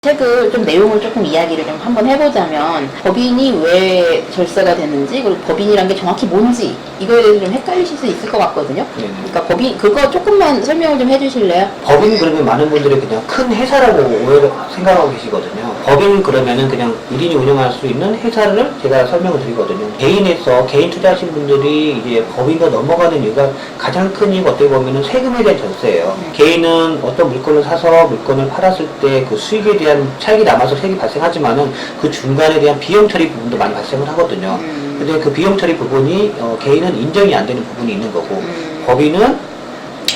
책을 좀 내용을 조금 이야기를 좀 한번 해보자면 법인이 왜 절세가 되는지 그리고 법인이란 게 정확히 뭔지 이거에 대해서 좀 헷갈리실 수 있을 것 같거든요. 그러니까 법인 그거 조금만 설명을 좀 해주실래요? 법인 그러면 많은 분들이 그냥 큰 회사라고 오해를 생각하고 계시거든요. 법인 그러면은 그냥 1인이 운영할 수 있는 회사를 제가 설명을 드리거든요. 개인에서 개인 투자하신 분들이 이제 법인으로 넘어가는 이유가 가장 큰 이유가 어떻게 보면은 세금에 대한 절세예요. 개인은 어떤 물건을 사서 물건을 팔았을 때 그 수익에 대한 차익이 남아서 세금이 발생하지만은 그 중간에 대한 비용 처리 부분도 많이 발생을 하거든요. 근데 그 비용 처리 부분이 개인은 인정이 안 되는 부분이 있는 거고 법인은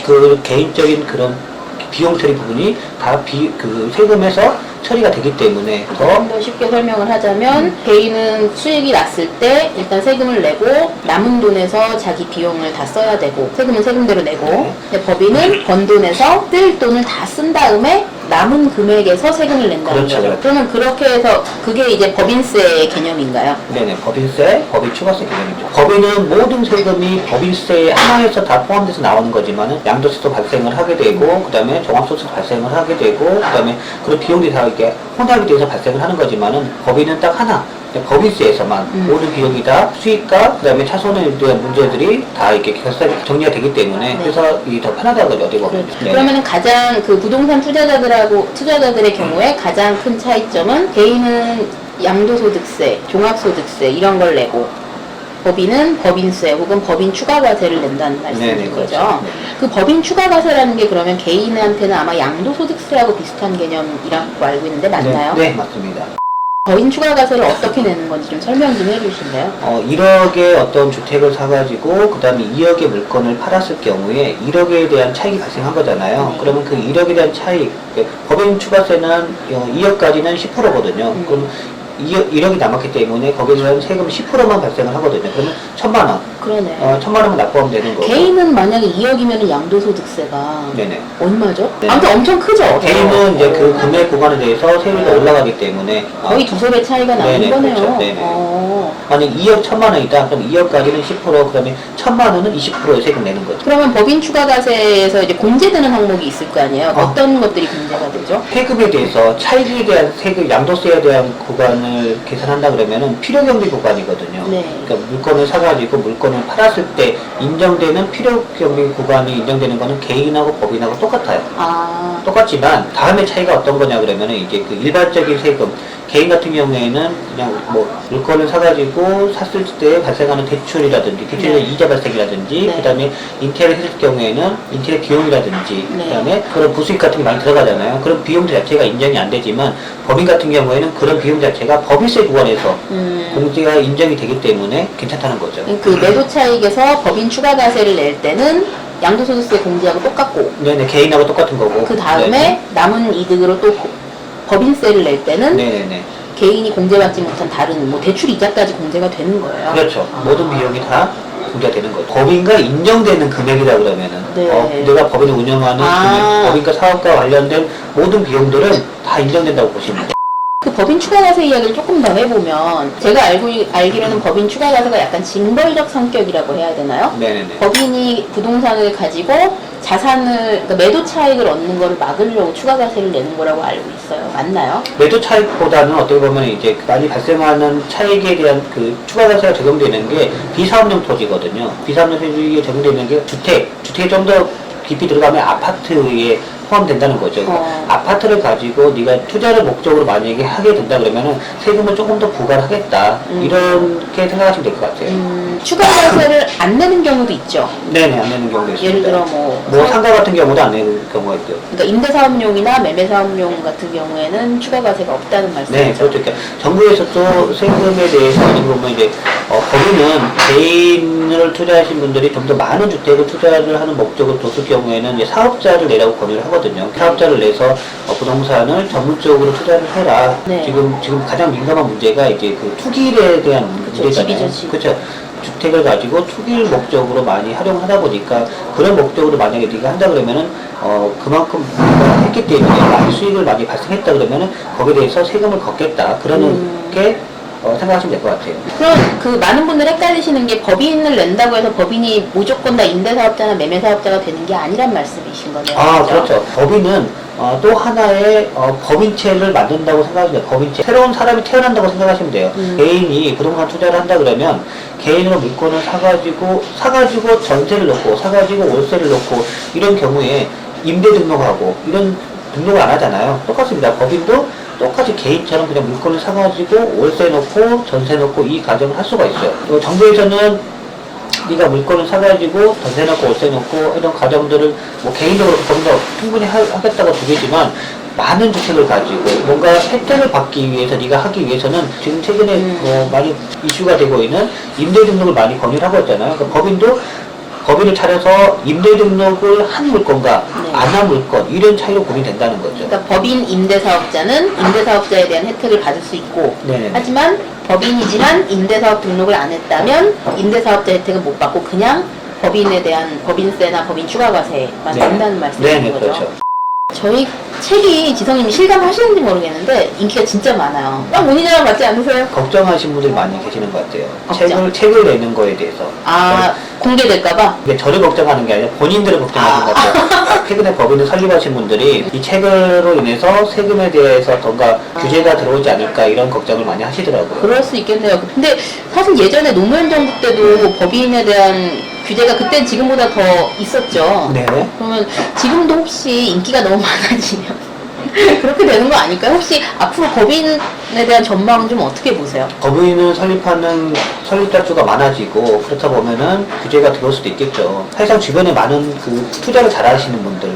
그 개인적인 그런 비용 처리 부분이 다 그 세금에서 처리가 되기 때문에 좀 더 쉽게 설명을 하자면 개인은 수익이 났을 때 일단 세금을 내고 남은 돈에서 자기 비용을 다 써야 되고 세금은 세금대로 내고 근데 법인은 번 돈에서 쓸 돈을 다 쓴 다음에 남은 금액에서 세금을 낸다는 그렇죠. 거죠. 그러면 그렇게 해서 그게 이제 법인세 개념인가요? 네네, 법인세, 법인 추가세 개념이죠. 법인은 모든 세금이 법인세 하나에서 다 포함돼서 나오는 거지만은 양도세도 발생을 하게 되고, 그 다음에 종합소득도 발생을 하게 되고, 그 다음에 그런 비용들이 다 이렇게 혼합이 돼서 발생을 하는 거지만은 법인은 딱 하나. 법인세에서만 모든 비용이 다 수익과 그 다음에 차손에 대한 문제들이 다 이렇게 정리가 되기 때문에 그래서 이 더 편하다고 어떻게 보면. 그렇죠. 그러면은 가장 그 부동산 투자자들의 경우에 가장 큰 차이점은 개인은 양도소득세, 종합소득세 이런 걸 내고 법인은 법인세 혹은 법인 추가과세를 낸다는 말씀인 네네, 거죠. 그렇죠. 그 법인 추가과세라는 게 그러면 개인한테는 아마 양도소득세하고 비슷한 개념이라고 알고 있는데 맞나요? 네, 맞습니다. 법인 추가과세를 어떻게 내는 건지 좀 설명 좀 해주실래요? 1억의 어떤 주택을 사가지고 그 다음에 2억의 물건을 팔았을 경우에 1억에 대한 차익이 발생한 거잖아요. 그러면 그 1억에 대한 차익, 법인 추가세는 2억까지는 10%거든요. 그럼 1억이 남았기 때문에 거기에 대한 세금 10%만 발생을 하거든요. 그러면 1,000만 원. 그러네. 1,000만 원만 납부하면 되는 거고. 개인은 만약에 2억이면 양도소득세가 네네. 얼마죠? 네. 아무튼 엄청 크죠? 개인은 이제 그 금액 구간에 대해서 세율이 올라가기 때문에 거의 두세 배 차이가 나는 네네, 거네요. 그렇죠. 네네. 만약 2억 1,000만 원이다. 그럼 2억까지는 10%, 그 다음에 1,000만 원은 20%의 세금 내는 거죠. 그러면 법인 추가과세에서 이제 공제되는 항목이 있을 거 아니에요? 어떤 것들이 공제가 되죠? 세금에 대해서 차익에 대한 세금, 양도세에 대한 구간을 계산한다 그러면은 필요경비 구간이거든요. 네. 그러니까 물건을 사가지고 물건을 팔았을 때 인정되는 필요경비 구간이 인정되는 거는 개인하고 법인하고 똑같아요. 아, 똑같지만 다음에 차이가 어떤 거냐 그러면은 이제 그 일반적인 세금, 개인 같은 경우에는 그냥 뭐 물건을 사가지고 샀을 때 발생하는 대출이라든지 대출의 이자 발생이라든지 네. 그 다음에 인테리어 했을 경우에는 인테리어 비용이라든지 네. 그 다음에 그런 부수익 같은 게 많이 들어가잖아요. 그런 비용 자체가 인정이 안 되지만 법인 같은 경우에는 그런 비용 자체가 법인세 구간에서 공제가 인정이 되기 때문에 괜찮다는 거죠. 그 매도 차익에서 법인 추가과세를 낼 때는 양도소득세 공제하고 똑같고 네네, 개인하고 똑같은 거고. 그 다음에 남은 이득으로 또 법인세를 낼 때는 네네네. 개인이 공제받지 못한 다른 뭐 대출 이자까지 공제가 되는 거예요. 그렇죠. 모든 비용이 다 공제가 되는 거죠. 법인과 인정되는 금액이라 그러면은 네. 내가 법인을 운영하는 금액, 법인과 사업과 관련된 모든 비용들은 다 인정된다고 보시면 돼요. 그 법인 추가과세 이야기를 조금 더 해보면 제가 알기로는 법인 추가과세가 약간 징벌적 성격이라고 해야 되나요? 네네네. 법인이 부동산을 가지고 자산을 그러니까 매도 차익을 얻는 거를 막으려고 추가과세를 내는 거라고 알고 있어요. 맞나요? 매도 차익보다는 어떻게 보면 이제 많이 발생하는 차익에 대한 그 추가과세가 적용되는 게 비사업용 토지거든요. 비사업용 토지에 적용되는 게 주택이 좀 더 깊이 들어가면 아파트에 포함된다는 거죠. 아파트를 가지고 네가 투자를 목적으로 만약에 하게 된다 그러면은 세금을 조금 더 부과를 하겠다. 이렇게 생각하시면 될 것 같아요. 추가과세를 안 내는 경우도 있죠. 네네, 안 내는 경우도 있습니다. 예를 들어 뭐 상가 같은 경우도 안 내는 경우가 있죠. 그러니까 임대사업용이나 매매사업용 같은 경우에는 추가과세가 없다는 말씀이죠. 네, 그렇죠. 그러니까 정부에서 또 세금에 대해서 지금 보면 이제 법인은 개인을 투자하신 분들이 좀 더 많은 주택을 투자를 하는 목적으로 뒀을 경우에는 이제 사업자를 내라고 권유를 하거든요. 사업자를 내서 부동산을 전문적으로 투자를 해라. 네. 지금 가장 민감한 문제가 이제 그 투기에 대한 문제잖아요. 집이죠, 집. 그렇죠. 주택을 가지고 투기 목적으로 많이 활용하다 보니까 그런 목적으로 만약에 네가 한다 그러면은 그만큼 네가 했기 때문에 많이 수익을 많이 발생했다 그러면은 거기에 대해서 세금을 걷겠다. 그러는 게 생각하시면 될 것 같아요. 그럼 그 많은 분들 헷갈리시는 게 법인을 낸다고 해서 법인이 무조건 다 임대사업자나 매매사업자가 되는 게 아니란 말씀이신 거네요. 아, 그죠? 그렇죠. 법인은 또 하나의 법인체를 만든다고 생각하시면 돼요. 법인체. 새로운 사람이 태어난다고 생각하시면 돼요. 개인이 부동산 투자를 한다 그러면 개인으로 물건을 사가지고 전세를 넣고 사가지고 월세를 넣고 이런 경우에 임대 등록하고 이런 등록을 안 하잖아요. 똑같습니다. 법인도 똑같이 개인처럼 그냥 물건을 사가지고 월세 넣고 전세 넣고 이 과정을 할 수가 있어요. 또 정부에서는 네가 물건을 사가지고 전세 넣고 월세 넣고 이런 과정들을 뭐 개인적으로 좀 더 충분히 하겠다고 두겠지만 많은 주택을 가지고 뭔가 혜택을 받기 위해서 네가 하기 위해서는 지금 최근에 많이 이슈가 되고 있는 임대 등록을 많이 권유를 하고 있잖아요. 그러니까 법인을 차려서 임대 등록을 한 물건과 네. 안 한 물건 이런 차이로 고민된다는 거죠. 그러니까 법인 임대사업자는 임대사업자에 대한 혜택을 받을 수 있고 네네. 하지만 법인이지만 임대사업 등록을 안 했다면 임대사업자 혜택은 못 받고 그냥 법인에 대한 법인세나 법인 추가과세만 네. 낸다는 말씀이신 네네, 거죠. 그렇죠. 저희 책이 지성님이 실감하시는지 모르겠는데 인기가 진짜 많아요. 문의자랑 맞지 않으세요? 걱정하시는 분들이 많이 계시는 것 같아요. 걱정? 책을 내는 거에 대해서. 아 공개될까봐? 이게 저를 걱정하는 게 아니라 본인들을 걱정하는 것 같아요. 최근에 법인을 설립하신 분들이 이 책으로 인해서 세금에 대해서 뭔가 규제가 들어오지 않을까 이런 걱정을 많이 하시더라고요. 그럴 수 있겠네요. 근데 사실 예전에 노무현 정부 때도 법인에 대한 규제가 그땐 지금보다 더 있었죠. 네. 그러면 지금도 혹시 인기가 너무 많아지면 그렇게 되는 거 아닐까요? 혹시 앞으로 법인에 대한 전망은 좀 어떻게 보세요? 법인을 설립하는 설립자 수가 많아지고 그렇다 보면은 규제가 들어올 수도 있겠죠. 사실상 주변에 많은 그 투자를 잘 하시는 분들,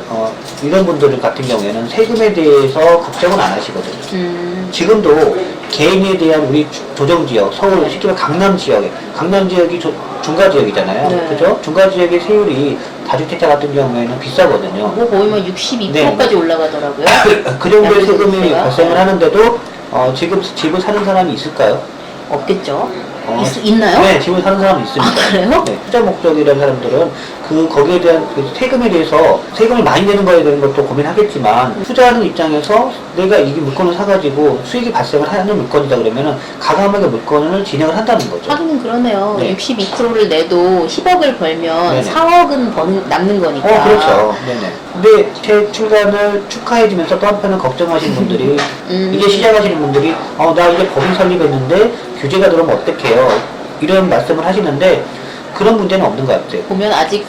이런 분들 같은 경우에는 세금에 대해서 걱정은 안 하시거든요. 지금도 개인에 대한 우리 조정지역, 서울, 쉽게 말해 강남 지역이 중과 지역이잖아요. 네. 그죠? 중과 지역의 세율이 다주택자 같은 경우에는 비싸거든요. 뭐 거의 뭐 62%까지 올라가더라고요. 그 정도의 양도세 세금이 자체가. 발생을 하는데도 지금 집을 사는 사람이 있을까요? 없겠죠. 있나요? 네, 집을 사는 사람이 있습니다. 아, 그래요? 네, 투자 목적이라는 사람들은 거기에 대한 그 세금에 대해서 세금을 많이 내는 거에 대한 것도 고민하겠지만 투자하는 입장에서 내가 이 물건을 사가지고 수익이 발생을 하는 물건이다 그러면은 가감하게 물건을 진행을 한다는 거죠. 하긴 그러네요. 네. 62%를 내도 10억을 벌면 네네. 4억은 남는 거니까. 그렇죠. 네네. 근데 책 출간을 축하해주면서 또 한편은 걱정하시는 분들이 이제 시작하시는 분들이 나 이제 법인 설립했는데 규제가 들어오면 어떡해요? 이런 말씀을 하시는데 그런 문제는 없는 것 같아요. 보면 아직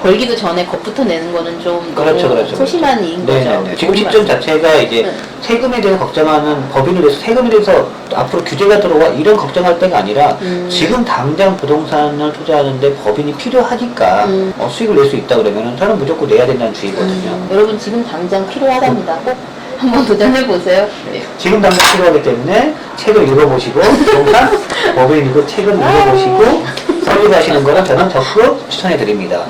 벌기도 전에 겁부터 내는 거는 좀 그렇죠, 너무 그렇죠. 소심한 일인 거죠. 네네네. 지금 좋은 시점 말씀. 자체가 이제 네. 세금에 대해서 걱정하는 법인에 대해서 세금에 대해서 앞으로 규제가 들어와 이런 걱정할 때가 아니라 지금 당장 부동산을 투자하는데 법인이 필요하니까 수익을 낼 수 있다 그러면은 저는 무조건 내야 된다는 주의거든요. 여러분 지금 당장 필요하답니다. 꼭 한번 도전해 보세요. 네. 지금 당장 필요하기 때문에 책을 읽어보시고 부동산 법인이고 책을 읽어보시고 설립하시는 거는 저는 적극 추천해 드립니다.